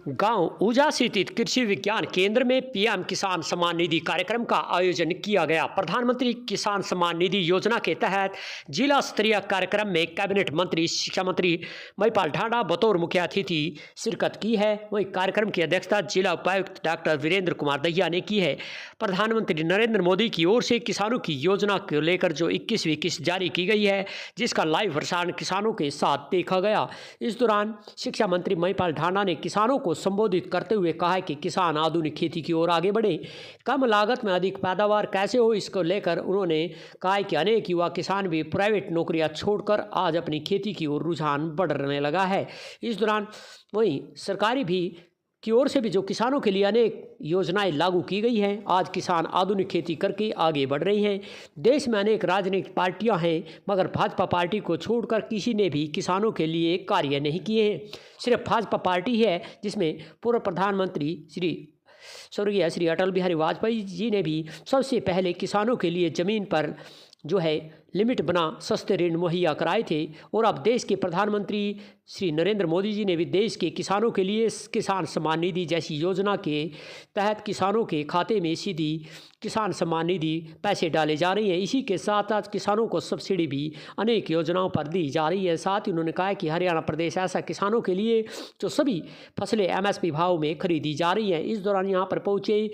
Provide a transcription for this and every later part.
गांव ऊजा स्थित कृषि विज्ञान केंद्र में पीएम किसान सम्मान निधि कार्यक्रम का आयोजन किया गया। प्रधानमंत्री किसान सम्मान निधि योजना के तहत जिला स्तरीय कार्यक्रम में कैबिनेट मंत्री शिक्षा मंत्री महिपाल ढांडा बतौर मुख्य अतिथि शिरकत की है। वहीं कार्यक्रम की अध्यक्षता जिला उपायुक्त डॉक्टर वीरेंद्र कुमार दहिया ने की है। प्रधानमंत्री नरेंद्र मोदी की ओर से किसानों की योजना को लेकर जो 21वीं किस्त जारी की गई है, जिसका लाइव प्रसारण किसानों के साथ देखा गया। इस दौरान शिक्षा मंत्री महिपाल ढांडा ने किसानों को संबोधित करते हुए कहा कि किसान आधुनिक खेती की ओर आगे बढ़े, कम लागत में अधिक पैदावार कैसे हो, इसको लेकर उन्होंने कहा कि अनेक युवा किसान भी प्राइवेट नौकरियां छोड़कर आज अपनी खेती की ओर रुझान बढ़ने लगा है। इस दौरान वहीं सरकारी भी की ओर से भी जो किसानों के लिए अनेक योजनाएं लागू की गई हैं, आज किसान आधुनिक खेती करके आगे बढ़ रही हैं। देश में अनेक राजनीतिक पार्टियां हैं, मगर भाजपा पार्टी को छोड़कर किसी ने भी किसानों के लिए कार्य नहीं किए हैं। सिर्फ भाजपा पार्टी है जिसमें पूर्व प्रधानमंत्री स्वर्गीय श्री अटल बिहारी वाजपेयी जी ने भी सबसे पहले किसानों के लिए ज़मीन पर जो है लिमिट बना सस्ते ऋण मुहैया कराए थे। और अब देश के प्रधानमंत्री श्री नरेंद्र मोदी जी ने भी देश के किसानों के लिए किसान सम्मान निधि जैसी योजना के तहत किसानों के खाते में सीधी किसान सम्मान निधि पैसे डाले जा रही हैं। इसी के साथ साथ किसानों को सब्सिडी भी अनेक योजनाओं पर दी जा रही है। साथ ही उन्होंने कहा कि हरियाणा प्रदेश ऐसा किसानों के लिए जो सभी फसलें MSP भाव में खरीदी जा रही हैं। इस दौरान यहाँ पर पहुँचे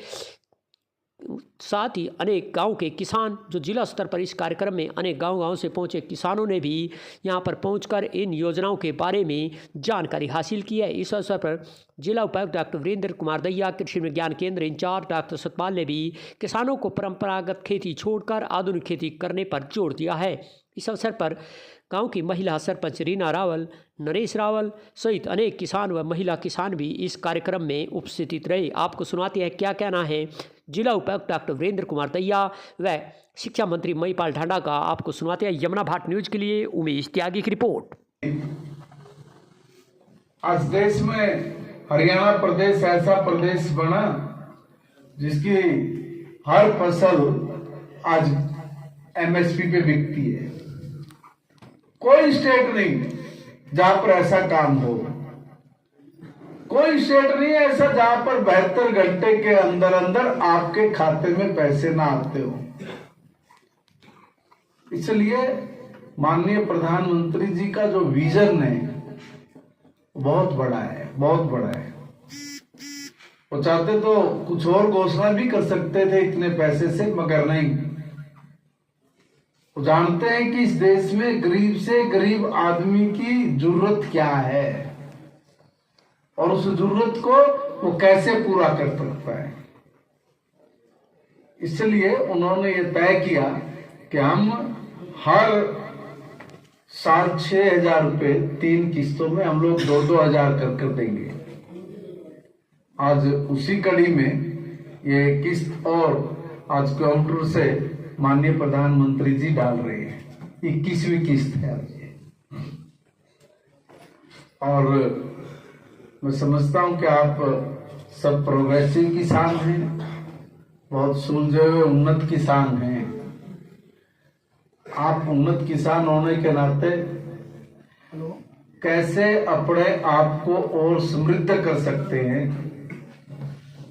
साथ ही अनेक गांव के किसान जो जिला स्तर पर इस कार्यक्रम में अनेक गांव से पहुंचे किसानों ने भी यहां पर पहुंचकर इन योजनाओं के बारे में जानकारी हासिल की है। इस अवसर पर जिला उपायुक्त डॉक्टर वीरेंद्र कुमार दहिया, कृषि विज्ञान केंद्र इंचार्ज डॉक्टर सतपाल ने भी किसानों को परंपरागत खेती छोड़कर आधुनिक खेती करने पर जोर दिया है। इस अवसर पर गांव की महिला सरपंच रीना रावल, नरेश रावल सहित अनेक किसान व महिला किसान भी इस कार्यक्रम में उपस्थित रहे। आपको सुनाते हैं क्या कहना है जिला उपायुक्त डॉक्टर वीरेंद्र कुमार दहिया व शिक्षा मंत्री महिपाल ढांडा का। आपको सुनाते हैं यमुना भाट न्यूज के लिए उमेश त्यागी की रिपोर्ट। आज देश में हरियाणा प्रदेश ऐसा प्रदेश बना जिसकी हर फसल आज MSP पे बिकती है। कोई स्टेट नहीं जहां पर ऐसा काम हो, कोई स्टेट नहीं ऐसा जहां पर 72 घंटे के अंदर अंदर आपके खाते में पैसे ना आते हो। इसलिए माननीय प्रधानमंत्री जी का जो विजन है बहुत बड़ा है, बहुत बड़ा है। वो चाहते तो कुछ और घोषणा भी कर सकते थे इतने पैसे से, मगर नहीं। वो जानते हैं कि इस देश में गरीब से गरीब आदमी की जरूरत क्या है और उस जरूरत को वो कैसे पूरा कर सकता है। इसलिए उन्होंने ये तय किया कि हम हर साल 6,000 रुपए 3 किस्तों में हम लोग 2-2 हजार कर देंगे। आज उसी कड़ी में ये किस्त और आज काउंटर से माननीय प्रधानमंत्री जी डाल रहे हैं। 21वीं किस्त है आज ये। और मैं समझता हूं कि आप सब प्रोग्रेसिव किसान हैं, बहुत सुलझे हुए उन्नत किसान हैं। आप उन्नत किसान होने के नाते कैसे अपने आप को और समृद्ध कर सकते हैं,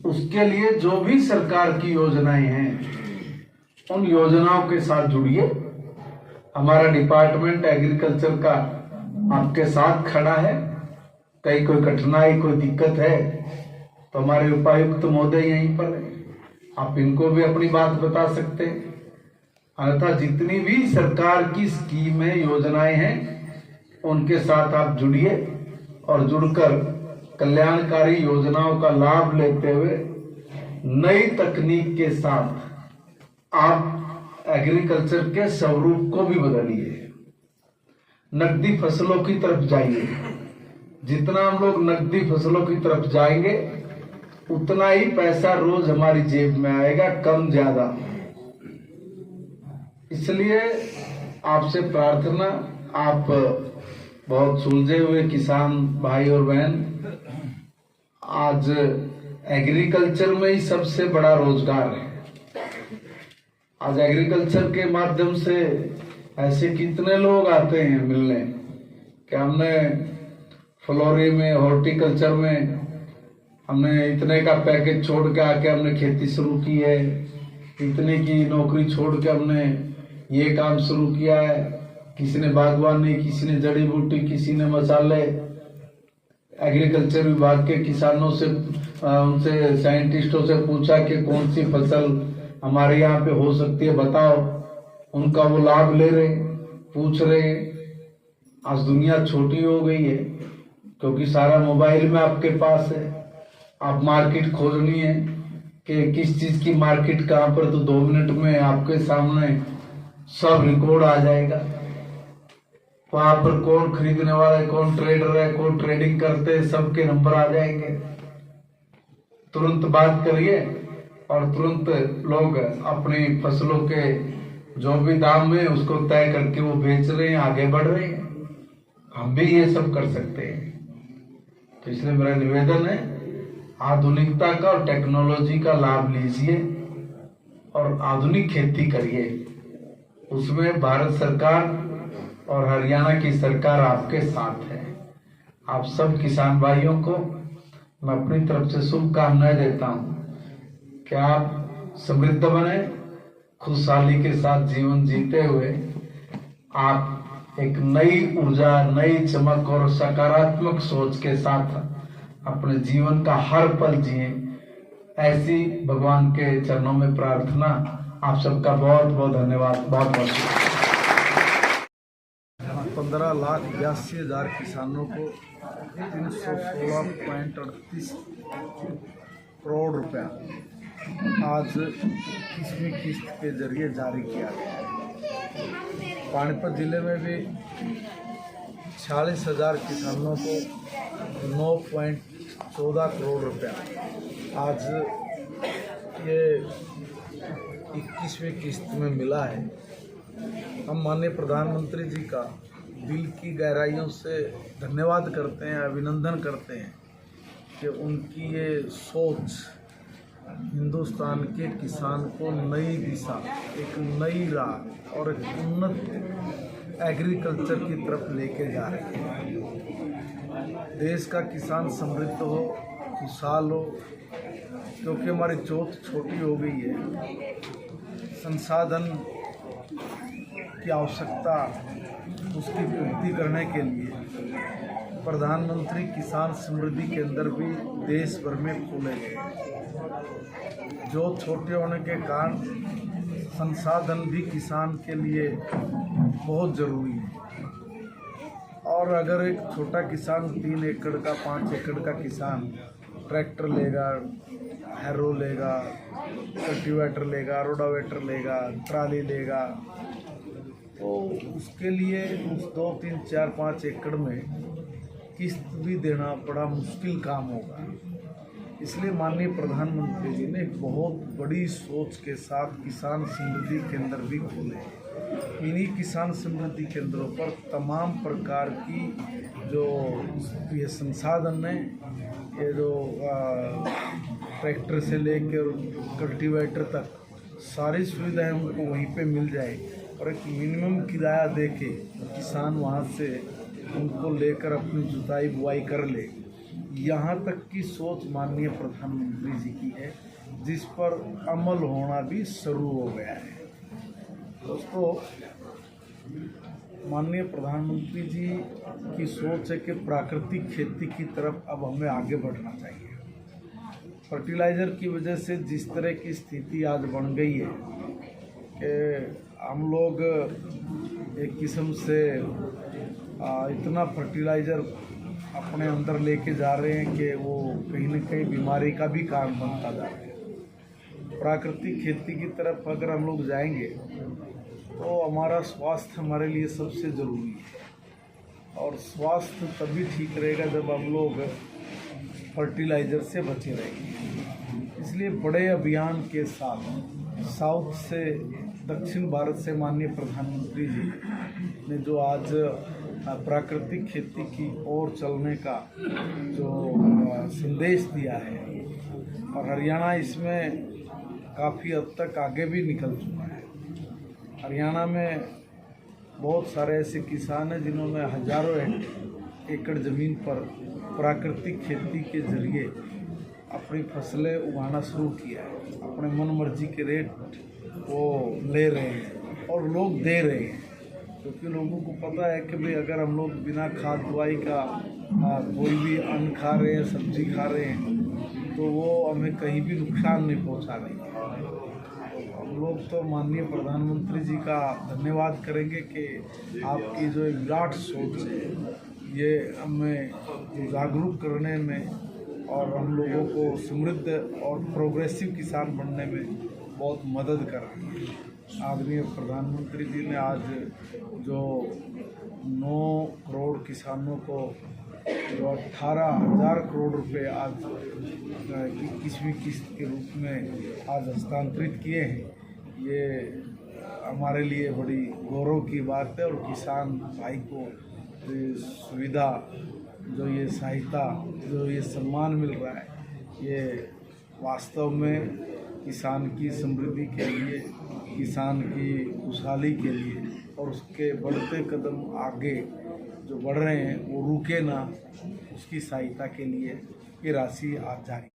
उसके लिए जो भी सरकार की योजनाएं हैं उन योजनाओं के साथ जुड़िए। हमारा डिपार्टमेंट एग्रीकल्चर का आपके साथ खड़ा है। कहीं कोई कठिनाई, कोई दिक्कत है तो हमारे उपायुक्त महोदय यहीं पर है, आप इनको भी अपनी बात बता सकते हैं। अन्यथा जितनी भी सरकार की स्कीमें, योजनाएं हैं उनके साथ आप जुड़िए और जुड़कर कल्याणकारी योजनाओं का लाभ लेते हुए नई तकनीक के साथ आप एग्रीकल्चर के स्वरूप को भी बदलिए, नकदी फसलों की तरफ जाइए। जितना हम लोग नकदी फसलों की तरफ जाएंगे उतना ही पैसा रोज हमारी जेब में आएगा, कम ज्यादा। इसलिए आपसे प्रार्थना, आप बहुत सुलझे हुए किसान भाई और बहन, आज एग्रीकल्चर में ही सबसे बड़ा रोजगार है। आज एग्रीकल्चर के माध्यम से ऐसे कितने लोग आते हैं मिलने कि हमने फ्लोरी में, हॉर्टिकल्चर में हमने इतने का पैकेज छोड़ के आके हमने खेती शुरू की है, इतने की नौकरी छोड़ के हमने ये काम शुरू किया है। किसी ने बागवानी, किसी ने जड़ी बूटी, किसी ने मसाले। एग्रीकल्चर विभाग के किसानों से, उनसे साइंटिस्टों से पूछा कि कौन सी फसल हमारे यहाँ पे हो सकती है, बताओ। उनका वो लाभ ले रहे, पूछ रहे। आज दुनिया छोटी हो गई है क्योंकि सारा मोबाइल में आपके पास है। आप मार्केट खोजनी है कि किस चीज की मार्केट कहाँ पर, तो 2 मिनट में आपके सामने सब रिकॉर्ड आ जाएगा। वहां पर कौन खरीदने वाला है, कौन ट्रेडर है, कौन ट्रेडिंग करते हैं, सबके नंबर आ जाएंगे। तुरंत बात करिए और तुरंत लोग अपनी फसलों के जो भी दाम है उसको तय करके वो बेच रहे हैं, आगे बढ़ रहे हैं। हम भी ये सब कर सकते हैं। तो इसलिए मेरा निवेदन है, आधुनिकता का और टेक्नोलॉजी का लाभ लीजिए और आधुनिक खेती करिए। उसमें भारत सरकार और हरियाणा की सरकार आपके साथ है। आप सब किसान भाइयों को मैं अपनी तरफ से शुभकामनाएं देता हूं कि आप समृद्ध बने, खुशहाली के साथ जीवन जीते हुए आप एक नई ऊर्जा, नई चमक और सकारात्मक सोच के साथ अपने जीवन का हर पल जिए। ऐसी भगवान के चरणों में प्रार्थना। आप सबका बहुत बहुत धन्यवाद। बहुत बहुत शुक्रिया। 15,82,000 किसानों को 316.38 करोड़ रुपया आज किस्मी किस्त के जरिए जारी किया गया है। पानीपत जिले में भी 46,000 किसानों को 9.14 करोड़ रुपया आज ये 21वीं किस्त में मिला है। हम माननीय प्रधानमंत्री जी का दिल की गहराइयों से धन्यवाद करते हैं, अभिनंदन करते हैं कि उनकी ये सोच हिंदुस्तान के किसान को नई दिशा, एक नई राह और एक उन्नत एग्रीकल्चर की तरफ लेके जा रही है। देश का किसान समृद्ध हो, खुशहाल हो, क्योंकि हमारी जोत छोटी हो गई है। संसाधन की आवश्यकता, उसकी पूर्ति करने के लिए प्रधानमंत्री किसान समृद्धि केंद्र भी देश भर में खोले गए। जो छोटे होने के कारण संसाधन भी किसान के लिए बहुत ज़रूरी है। और अगर एक छोटा किसान 3 एकड़ का, 5 एकड़ का किसान ट्रैक्टर लेगा, हैरो लेगा, कल्टीवेटर लेगा, रोडावेटर लेगा, ट्राली लेगा, तो उसके लिए उस 2, 3, 4, 5 एकड़ में किस्त भी देना बड़ा मुश्किल काम होगा। इसलिए माननीय प्रधानमंत्री जी ने एक बहुत बड़ी सोच के साथ किसान समृद्धि केंद्र भी खोले। इन्हीं किसान समृद्धि केंद्रों पर तमाम प्रकार की जो ये संसाधन है, ये जो ट्रैक्टर से लेकर कल्टीवेटर तक सारी सुविधाएं उनको वहीं पे मिल जाए और एक मिनिमम किराया दे के किसान वहाँ से उनको लेकर अपनी जुताई बुआई कर ले। यहाँ तक की सोच माननीय प्रधानमंत्री जी की है, जिस पर अमल होना भी शुरू हो गया है। दोस्तों, माननीय प्रधानमंत्री जी की सोच है कि प्राकृतिक खेती की तरफ अब हमें आगे बढ़ना चाहिए। फर्टिलाइज़र की वजह से जिस तरह की स्थिति आज बन गई है कि हम लोग एक किस्म से इतना फर्टिलाइज़र अपने अंदर लेके जा रहे हैं कि वो कहीं न कहीं बीमारी का भी कारण बनता जा रहा है। प्राकृतिक खेती की तरफ अगर हम लोग जाएंगे तो हमारा स्वास्थ्य हमारे लिए सबसे ज़रूरी है, और स्वास्थ्य तभी ठीक रहेगा जब हम लोग फर्टिलाइज़र से बचे रहेंगे। इसलिए बड़े अभियान के साथ साउथ से दक्षिण भारत से माननीय प्रधानमंत्री जी ने जो आज प्राकृतिक खेती की ओर चलने का जो संदेश दिया है, और हरियाणा इसमें काफ़ी हद तक आगे भी निकल चुका है। हरियाणा में बहुत सारे ऐसे किसान हैं जिन्होंने हजारों एकड़ ज़मीन पर प्राकृतिक खेती के जरिए अपनी फसलें उगाना शुरू किया है। अपने मन मर्जी के रेट वो ले रहे हैं और लोग दे रहे हैं, क्योंकि लोगों को पता है कि भाई अगर हम लोग बिना खाद दवाई का कोई भी अन्न खा रहे हैं, सब्जी खा रहे हैं, तो वो हमें कहीं भी नुकसान नहीं पहुंचा रही है। हम लोग तो माननीय प्रधानमंत्री जी का धन्यवाद करेंगे कि आपकी जो एक विराट सोच है ये हमें जागरूक करने में और हम लोगों को समृद्ध और प्रोग्रेसिव किसान बनने में बहुत मदद कर रही है। आदरणीय प्रधानमंत्री जी ने आज जो 9 करोड़ किसानों को जो 18,000 करोड़ रुपए आज 21वीं किस्त के रूप में आज हस्तांतरित किए हैं, ये हमारे लिए बड़ी गौरव की बात है। और किसान भाई को ये सुविधा, जो ये सहायता, जो ये सम्मान मिल रहा है, ये वास्तव में किसान की समृद्धि के लिए, किसान की खुशहाली के लिए और उसके बढ़ते कदम आगे जो बढ़ रहे हैं वो रुके ना, उसकी सहायता के लिए ये राशि आज जारी